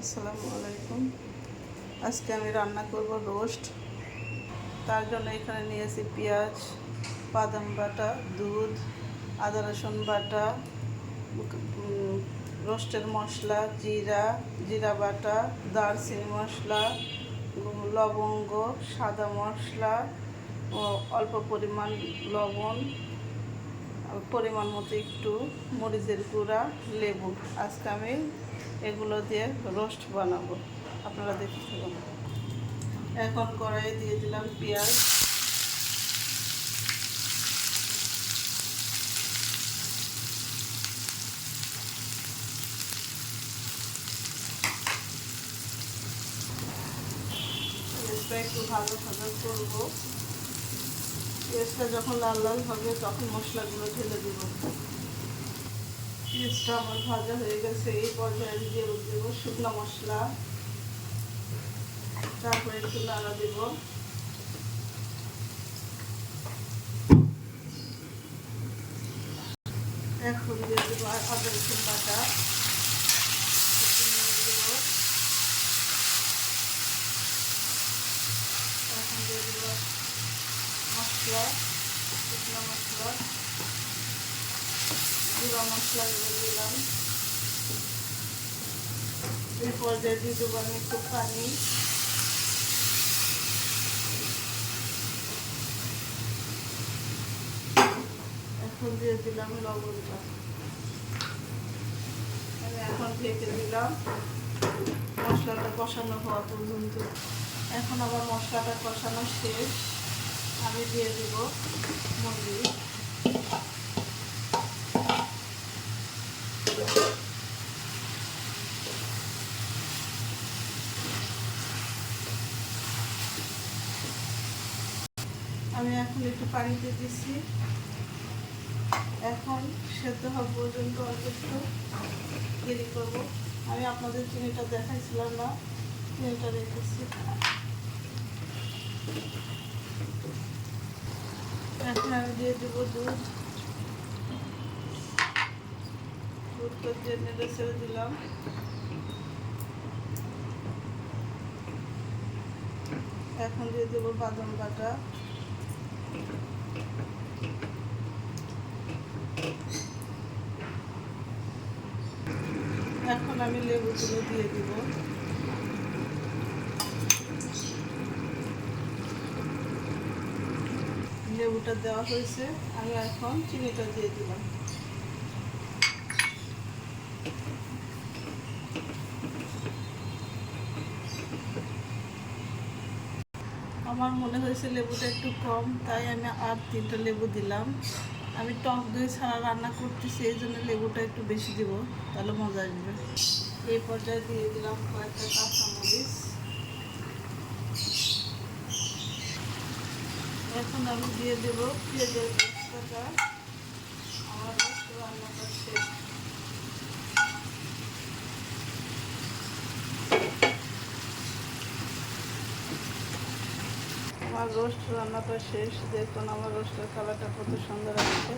আসসালামু আলাইকুম। আজকে আমি রান্না করব রোস্ট। তার জন্য এখানে নিয়েছি পেঁয়াজ, বাদাম বাটা, দুধ, আদা রসুন বাটা, রোস্টের মশলা, জিরা বাটা, দারচিনি মশলা, লবঙ্গ, সাদা মশলা ও অল্প পরিমাণ লবণ, পরিমাণ মতো একটু মরিচের গুঁড়া, লেবু। আজকে আমি এগুলো দিয়ে রোস্ট বানাবো, আপনারা দেখতে থাকুন। এখন কড়াইয়ে দিয়ে দিলাম পেঁয়াজ, পেঁয়াজটা একটু ভাজা করবো। পেঁয়াজটা যখন লাল লাল হবে তখন মশলাগুলো ঢেলে দেবো। পেঁয়াজটা আমার ভাজা হয়ে গেছে। এই পর্যায়ে দিয়ে দেবো শুকনো মশলা, তারপরে একটু নাড়া দেবো। এখন দিয়ে দেবো আদা রসুন বাটা, এখন দিয়ে দেবো মশলা, শুকনো মশলা, গুঁড়া মশলা দিলাম। এই পর্যায়ে দিয়ে দেবো আমি একটু পানি। এখন দিয়ে দিলাম লবণটা। আমি এখন ঢেকে দিলাম মশলাটা কষানো হওয়া পর্যন্ত। এখন আবার মশলাটা কষানো শেষ, আমি দিয়ে দেব মরিচ। আমি এখন একটু পানি দিয়ে দিচ্ছি। এখন সেদ্ধ হওয়া পর্যন্ত অল্প একটু দেরি করবো। আমি আপনাদের চিনিটা দেখাইছিলাম না, চিনিটা রেখেছি। এখন আমি দিয়ে দেবো দুধটা দিয়ে নেড়ে ছেড়ে দিলাম। এখন দিয়ে দেবো বাদাম বাটা, এখন আমি লেবুগুলো দিয়ে দিব। লেবুটা দেওয়া হয়েছে, আমি এখন চিনিটা দিয়ে দিলাম। আমার মনে হয়েছে লেবুটা একটু কম, তাই আমি আর 3টা লেবু দিলাম। আমি টক দই ছাড়া রান্না করতেছি, এই জন্য লেবুটা একটু বেশি দিব, তাহলে মজা আসবে। এই পর্যায়ে দিয়ে দিলাম কয়েকটা কাঁচামরিচ। এখন আমি দিয়ে দেবো পেঁয়াজের পেস্টটা। আমার রান্নাটা শেষ। আমার রোস্ট রান্নাটা শেষ। দেখুন আমার রোস্টের কালারটা কত সুন্দর আসছে।